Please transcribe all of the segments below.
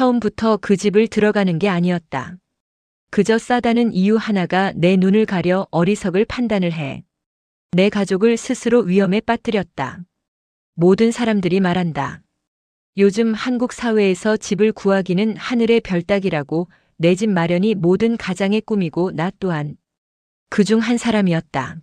처음부터 그 집을 들어가는 게 아니었다. 그저 싸다는 이유 하나가 내 눈을 가려 어리석을 판단을 해 내 가족을 스스로 위험에 빠뜨렸다. 모든 사람들이 말한다. 요즘 한국 사회에서 집을 구하기는 하늘의 별 따기라고. 내 집 마련이 모든 가장의 꿈이고 나 또한 그중 한 사람이었다.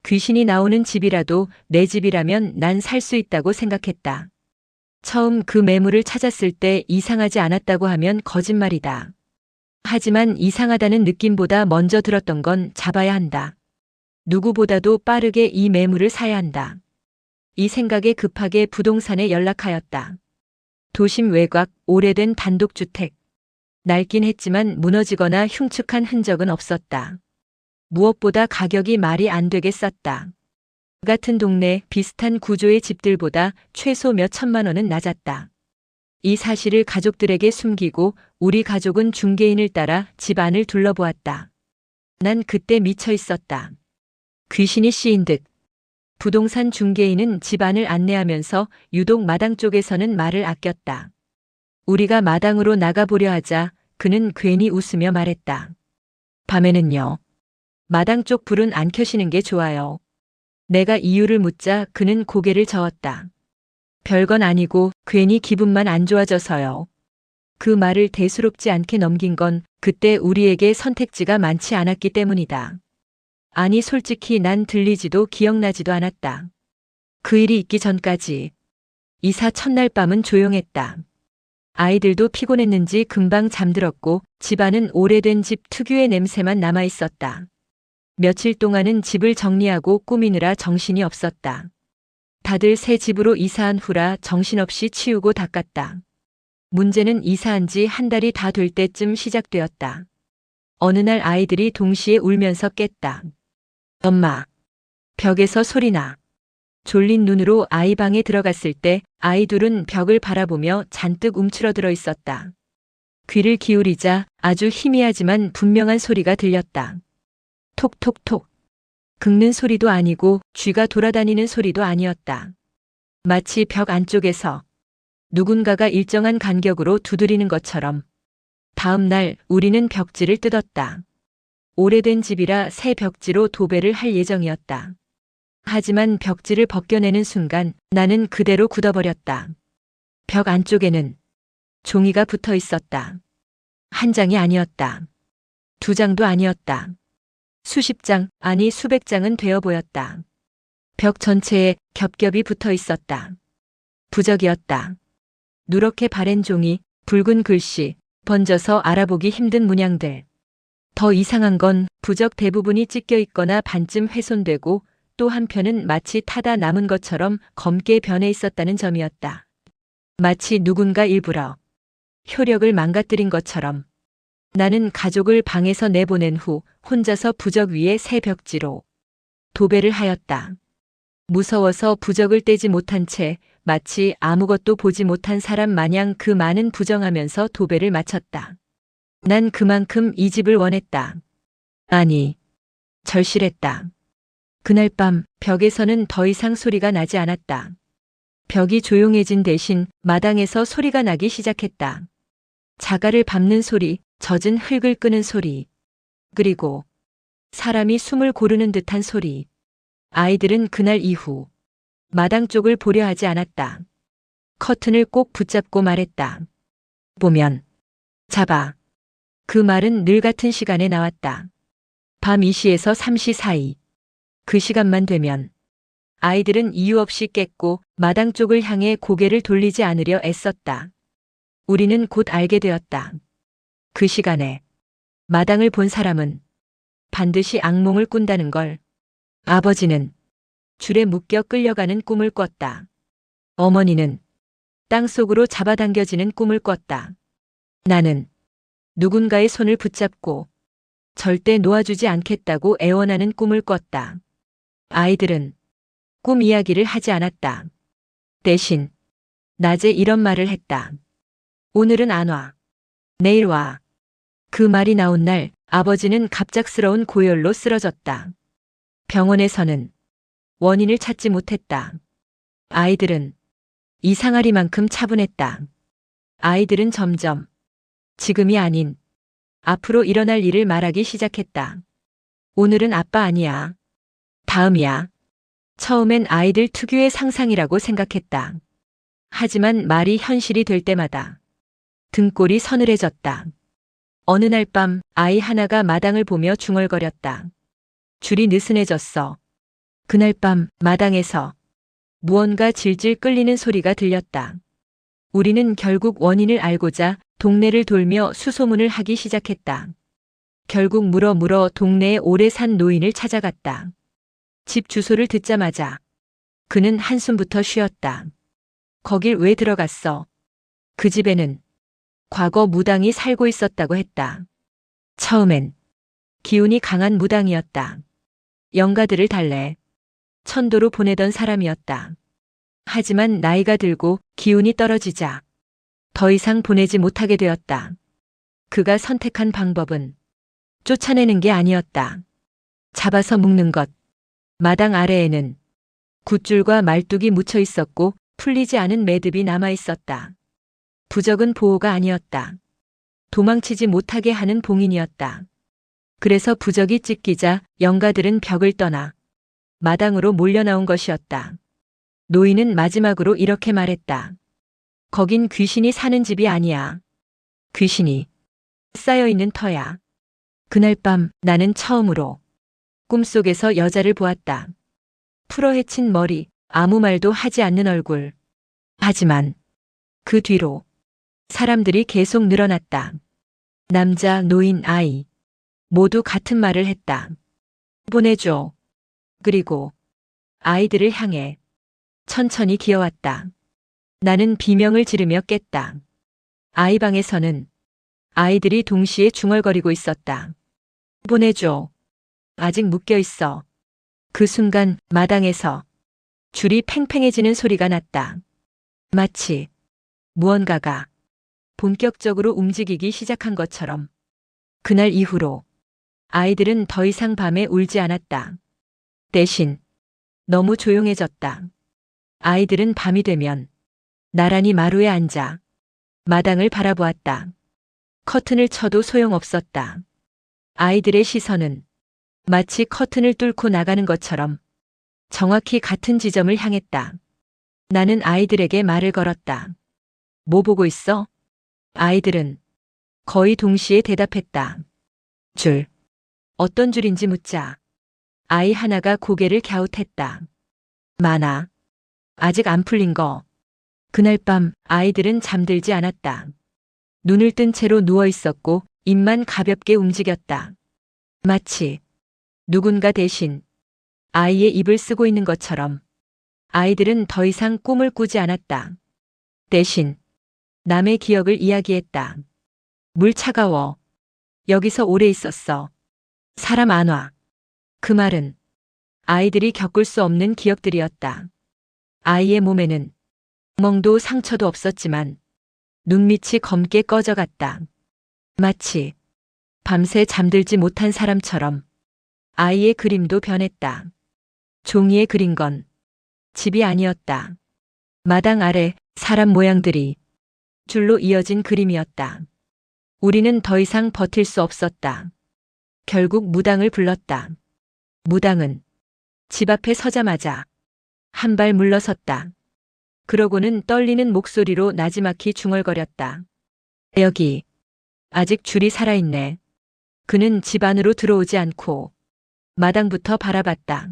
귀신이 나오는 집이라도 내 집이라면 난 살 수 있다고 생각했다. 처음 그 매물을 찾았을 때 이상하지 않았다고 하면 거짓말이다. 하지만 이상하다는 느낌보다 먼저 들었던 건 잡아야 한다. 누구보다도 빠르게 이 매물을 사야 한다. 이 생각에 급하게 부동산에 연락하였다. 도심 외곽, 오래된 단독주택. 낡긴 했지만 무너지거나 흉측한 흔적은 없었다. 무엇보다 가격이 말이 안 되게 쌌다. 같은 동네 비슷한 구조의 집들보다 최소 몇 천만 원은 낮았다. 이 사실을 가족들에게 숨기고 우리 가족은 중개인을 따라 집 안을 둘러보았다. 난 그때 미쳐 있었다. 귀신이 씌인 듯. 부동산 중개인은 집 안을 안내하면서 유독 마당 쪽에서는 말을 아꼈다. 우리가 마당으로 나가보려 하자 그는 괜히 웃으며 말했다. 밤에는요. 마당 쪽 불은 안 켜시는 게 좋아요. 내가 이유를 묻자 그는 고개를 저었다. 별건 아니고 괜히 기분만 안 좋아져서요. 그 말을 대수롭지 않게 넘긴 건 그때 우리에게 선택지가 많지 않았기 때문이다. 아니 솔직히 난 들리지도 기억나지도 않았다. 그 일이 있기 전까지. 이사 첫날 밤은 조용했다. 아이들도 피곤했는지 금방 잠들었고 집안은 오래된 집 특유의 냄새만 남아 있었다. 며칠 동안은 집을 정리하고 꾸미느라 정신이 없었다. 다들 새 집으로 이사한 후라 정신없이 치우고 닦았다. 문제는 이사한 지 한 달이 다 될 때쯤 시작되었다. 어느 날 아이들이 동시에 울면서 깼다. 엄마. 벽에서 소리나. 졸린 눈으로 아이 방에 들어갔을 때 아이 둘은 벽을 바라보며 잔뜩 움츠러들어 있었다. 귀를 기울이자 아주 희미하지만 분명한 소리가 들렸다. 톡톡톡. 긁는 소리도 아니고 쥐가 돌아다니는 소리도 아니었다. 마치 벽 안쪽에서 누군가가 일정한 간격으로 두드리는 것처럼. 다음 날 우리는 벽지를 뜯었다. 오래된 집이라 새 벽지로 도배를 할 예정이었다. 하지만 벽지를 벗겨내는 순간 나는 그대로 굳어버렸다. 벽 안쪽에는 종이가 붙어 있었다. 한 장이 아니었다. 두 장도 아니었다. 수십 장, 아니 수백 장은 되어 보였다. 벽 전체에 겹겹이 붙어 있었다. 부적이었다. 누렇게 바랜 종이, 붉은 글씨, 번져서 알아보기 힘든 문양들. 더 이상한 건 부적 대부분이 찢겨 있거나 반쯤 훼손되고 또 한편은 마치 타다 남은 것처럼 검게 변해 있었다는 점이었다. 마치 누군가 일부러 효력을 망가뜨린 것처럼. 나는 가족을 방에서 내보낸 후 혼자서 부적 위에 새 벽지로 도배를 하였다. 무서워서 부적을 떼지 못한 채 마치 아무것도 보지 못한 사람 마냥 그 많은 부정하면서 도배를 마쳤다. 난 그만큼 이 집을 원했다. 아니, 절실했다. 그날 밤 벽에서는 더 이상 소리가 나지 않았다. 벽이 조용해진 대신 마당에서 소리가 나기 시작했다. 자갈을 밟는 소리, 젖은 흙을 끄는 소리. 그리고 사람이 숨을 고르는 듯한 소리. 아이들은 그날 이후 마당 쪽을 보려 하지 않았다. 커튼을 꼭 붙잡고 말했다. 보면 잡아. 그 말은 늘 같은 시간에 나왔다. 밤 2시에서 3시 사이. 그 시간만 되면 아이들은 이유 없이 깼고 마당 쪽을 향해 고개를 돌리지 않으려 애썼다. 우리는 곧 알게 되었다. 그 시간에 마당을 본 사람은 반드시 악몽을 꾼다는 걸. 아버지는 줄에 묶여 끌려가는 꿈을 꿨다. 어머니는 땅속으로 잡아당겨지는 꿈을 꿨다. 나는 누군가의 손을 붙잡고 절대 놓아주지 않겠다고 애원하는 꿈을 꿨다. 아이들은 꿈 이야기를 하지 않았다. 대신 낮에 이런 말을 했다. 오늘은 안 와. 내일 와. 그 말이 나온 날 아버지는 갑작스러운 고열로 쓰러졌다. 병원에서는 원인을 찾지 못했다. 아이들은 이상하리만큼 차분했다. 아이들은 점점 지금이 아닌 앞으로 일어날 일을 말하기 시작했다. 오늘은 아빠 아니야. 다음이야. 처음엔 아이들 특유의 상상이라고 생각했다. 하지만 말이 현실이 될 때마다 등골이 서늘해졌다. 어느 날 밤 아이 하나가 마당을 보며 중얼거렸다. 줄이 느슨해졌어. 그날 밤 마당에서 무언가 질질 끌리는 소리가 들렸다. 우리는 결국 원인을 알고자 동네를 돌며 수소문을 하기 시작했다. 결국 물어 동네에 오래 산 노인을 찾아갔다. 집 주소를 듣자마자 그는 한숨부터 쉬었다. 거길 왜 들어갔어? 그 집에는 과거 무당이 살고 있었다고 했다. 처음엔 기운이 강한 무당이었다. 영가들을 달래 천도로 보내던 사람이었다. 하지만 나이가 들고 기운이 떨어지자 더 이상 보내지 못하게 되었다. 그가 선택한 방법은 쫓아내는 게 아니었다. 잡아서 묶는 것. 마당 아래에는 굿줄과 말뚝이 묻혀 있었고 풀리지 않은 매듭이 남아 있었다. 부적은 보호가 아니었다. 도망치지 못하게 하는 봉인이었다. 그래서 부적이 찢기자 영가들은 벽을 떠나 마당으로 몰려 나온 것이었다. 노인은 마지막으로 이렇게 말했다. 거긴 귀신이 사는 집이 아니야. 귀신이 쌓여있는 터야. 그날 밤 나는 처음으로 꿈속에서 여자를 보았다. 풀어헤친 머리, 아무 말도 하지 않는 얼굴. 하지만 그 뒤로 사람들이 계속 늘어났다. 남자, 노인, 아이. 모두 같은 말을 했다. 보내줘. 그리고 아이들을 향해 천천히 기어왔다. 나는 비명을 지르며 깼다. 아이 방에서는 아이들이 동시에 중얼거리고 있었다. 보내줘. 아직 묶여 있어. 그 순간 마당에서 줄이 팽팽해지는 소리가 났다. 마치 무언가가 본격적으로 움직이기 시작한 것처럼. 그날 이후로 아이들은 더 이상 밤에 울지 않았다. 대신 너무 조용해졌다. 아이들은 밤이 되면 나란히 마루에 앉아 마당을 바라보았다. 커튼을 쳐도 소용없었다. 아이들의 시선은 마치 커튼을 뚫고 나가는 것처럼 정확히 같은 지점을 향했다. 나는 아이들에게 말을 걸었다. 뭐 보고 있어? 아이들은 거의 동시에 대답했다. 줄. 어떤 줄인지 묻자 아이 하나가 고개를 갸웃했다. 만화. 아직 안 풀린 거. 그날 밤 아이들은 잠들지 않았다. 눈을 뜬 채로 누워 있었고 입만 가볍게 움직였다. 마치 누군가 대신 아이의 입을 쓰고 있는 것처럼. 아이들은 더 이상 꿈을 꾸지 않았다. 대신 남의 기억을 이야기했다. 물 차가워. 여기서 오래 있었어. 사람 안 와. 그 말은 아이들이 겪을 수 없는 기억들이었다. 아이의 몸에는 멍도 상처도 없었지만 눈밑이 검게 꺼져갔다. 마치 밤새 잠들지 못한 사람처럼. 아이의 그림도 변했다. 종이에 그린 건 집이 아니었다. 마당 아래 사람 모양들이 줄로 이어진 그림이었다. 우리는 더 이상 버틸 수 없었다. 결국 무당을 불렀다. 무당은 집 앞에 서자마자 한 발 물러섰다. 그러고는 떨리는 목소리로 나지막히 중얼거렸다. 여기 아직 줄이 살아있네. 그는 집 안으로 들어오지 않고 마당부터 바라봤다.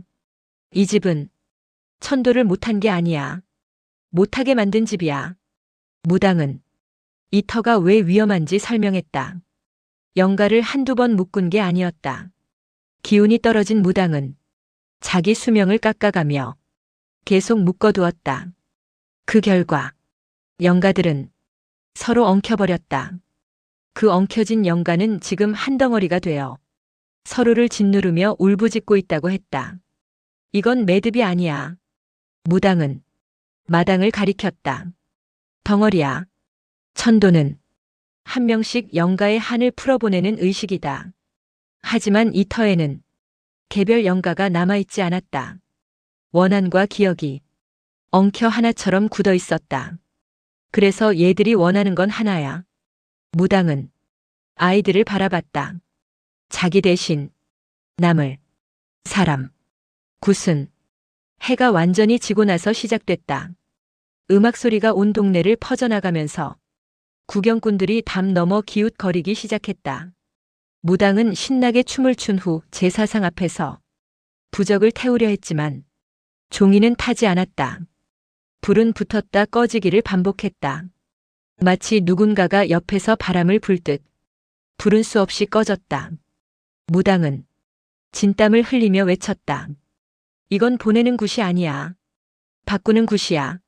이 집은 천도를 못한 게 아니야. 못하게 만든 집이야. 무당은 이 터가 왜 위험한지 설명했다. 영가를 한두 번 묶은 게 아니었다. 기운이 떨어진 무당은 자기 수명을 깎아가며 계속 묶어두었다. 그 결과 영가들은 서로 엉켜버렸다. 그 엉켜진 영가는 지금 한 덩어리가 되어 서로를 짓누르며 울부짖고 있다고 했다. 이건 매듭이 아니야. 무당은 마당을 가리켰다. 덩어리야. 천도는 한 명씩 영가의 한을 풀어보내는 의식이다. 하지만 이 터에는 개별 영가가 남아있지 않았다. 원한과 기억이 엉켜 하나처럼 굳어 있었다. 그래서 얘들이 원하는 건 하나야. 무당은 아이들을 바라봤다. 자기 대신 남을 사람. 굿은 해가 완전히 지고 나서 시작됐다. 음악 소리가 온 동네를 퍼져나가면서 구경꾼들이 담 넘어 기웃거리기 시작했다. 무당은 신나게 춤을 춘 후 제사상 앞에서 부적을 태우려 했지만 종이는 타지 않았다. 불은 붙었다 꺼지기를 반복했다. 마치 누군가가 옆에서 바람을 불 듯 불은 수없이 꺼졌다. 무당은 진땀을 흘리며 외쳤다. 이건 보내는 굿이 아니야. 바꾸는 굿이야.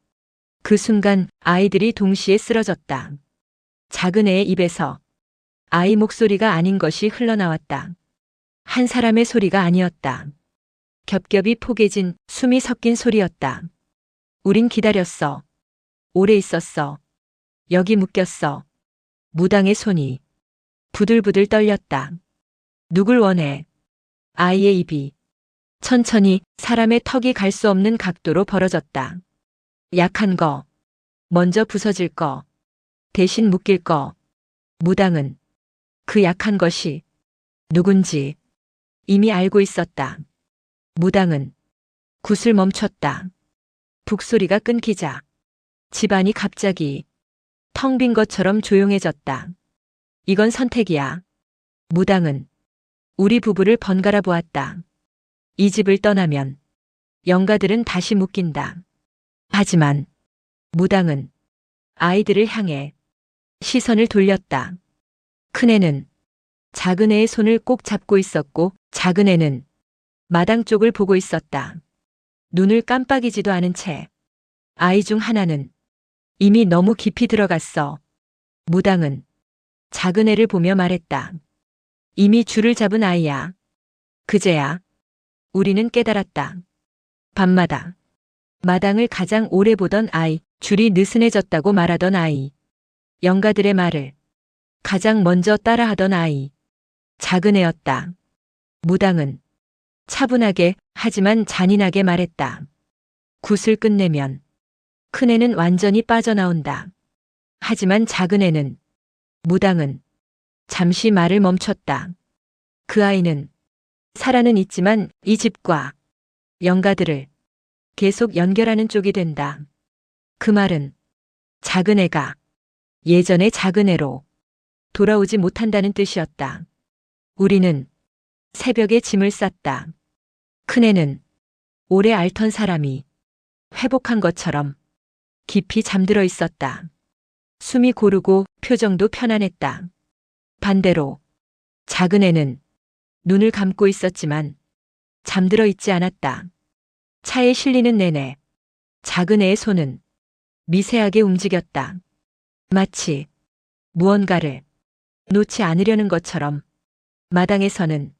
그 순간 아이들이 동시에 쓰러졌다. 작은 애의 입에서 아이 목소리가 아닌 것이 흘러나왔다. 한 사람의 소리가 아니었다. 겹겹이 포개진 숨이 섞인 소리였다. 우린 기다렸어. 오래 있었어. 여기 묶였어. 무당의 손이 부들부들 떨렸다. 누굴 원해? 아이의 입이 천천히 사람의 턱이 갈 수 없는 각도로 벌어졌다. 약한 거, 먼저 부서질 거, 대신 묶일 거. 무당은 그 약한 것이 누군지 이미 알고 있었다. 무당은 굿을 멈췄다. 북소리가 끊기자 집안이 갑자기 텅 빈 것처럼 조용해졌다. 이건 선택이야. 무당은 우리 부부를 번갈아 보았다. 이 집을 떠나면 영가들은 다시 묶인다. 하지만 무당은 아이들을 향해 시선을 돌렸다. 큰애는 작은 애의 손을 꼭 잡고 있었고 작은 애는 마당 쪽을 보고 있었다. 눈을 깜빡이지도 않은 채 아이 중 하나는 이미 너무 깊이 들어갔어. 무당은 작은 애를 보며 말했다. 이미 줄을 잡은 아이야. 그제야 우리는 깨달았다. 밤마다 마당을 가장 오래 보던 아이, 줄이 느슨해졌다고 말하던 아이, 영가들의 말을 가장 먼저 따라하던 아이, 작은 애였다. 무당은 차분하게 하지만 잔인하게 말했다. 굿을 끝내면 큰애는 완전히 빠져나온다. 하지만 작은 애는, 무당은 잠시 말을 멈췄다. 그 아이는 살아는 있지만 이 집과 영가들을 계속 연결하는 쪽이 된다. 그 말은 작은 애가 예전의 작은 애로 돌아오지 못한다는 뜻이었다. 우리는 새벽에 짐을 쌌다. 큰애는 오래 앓던 사람이 회복한 것처럼 깊이 잠들어 있었다. 숨이 고르고 표정도 편안했다. 반대로 작은 애는 눈을 감고 있었지만 잠들어 있지 않았다. 차에 실리는 내내 작은 애의 손은 미세하게 움직였다. 마치 무언가를 놓지 않으려는 것처럼. 마당에서는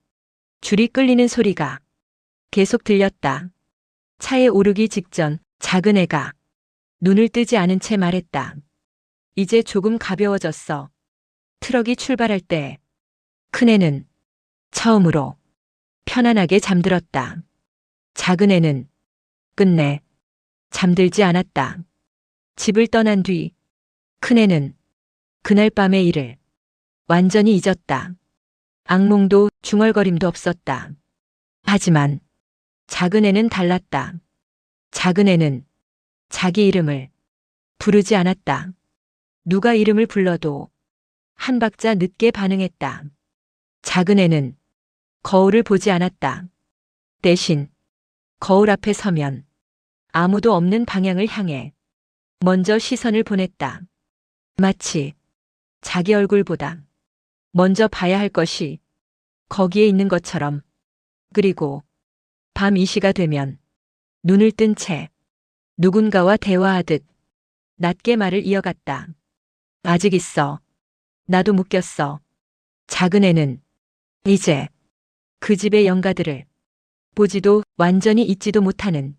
줄이 끌리는 소리가 계속 들렸다. 차에 오르기 직전 작은 애가 눈을 뜨지 않은 채 말했다. 이제 조금 가벼워졌어. 트럭이 출발할 때 큰애는 처음으로 편안하게 잠들었다. 작은 애는 끝내 잠들지 않았다. 집을 떠난 뒤 큰애는 그날 밤의 일을 완전히 잊었다. 악몽도 중얼거림도 없었다. 하지만 작은 애는 달랐다. 작은 애는 자기 이름을 부르지 않았다. 누가 이름을 불러도 한 박자 늦게 반응했다. 작은 애는 거울을 보지 않았다. 대신 거울 앞에 서면 아무도 없는 방향을 향해 먼저 시선을 보냈다. 마치 자기 얼굴보다 먼저 봐야 할 것이 거기에 있는 것처럼. 그리고 밤 2시가 되면 눈을 뜬 채 누군가와 대화하듯 낮게 말을 이어갔다. 아직 있어. 나도 묶였어. 작은 애는 이제 그 집의 영가들을 보지도 완전히 잊지도 못하는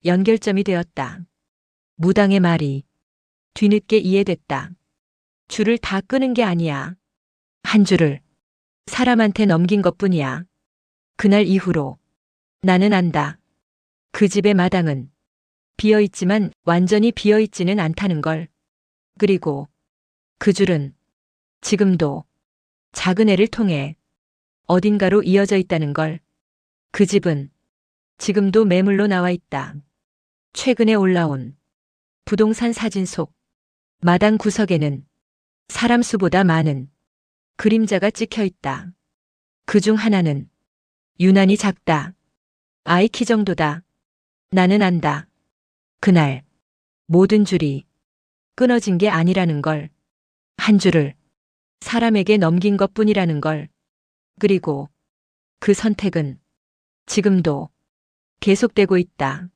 연결점이 되었다. 무당의 말이 뒤늦게 이해됐다. 줄을 다 끄는 게 아니야. 한 줄을 사람한테 넘긴 것뿐이야. 그날 이후로 나는 안다. 그 집의 마당은 비어있지만 완전히 비어있지는 않다는 걸. 그리고 그 줄은 지금도 작은 애를 통해 어딘가로 이어져 있다는 걸. 그 집은 지금도 매물로 나와 있다. 최근에 올라온 부동산 사진 속 마당 구석에는 사람 수보다 많은 그림자가 찍혀 있다. 그 중 하나는 유난히 작다. 아이 키 정도다. 나는 안다. 그날 모든 줄이 끊어진 게 아니라는 걸. 한 줄을 사람에게 넘긴 것뿐이라는 걸. 그리고 그 선택은 지금도 계속되고 있다.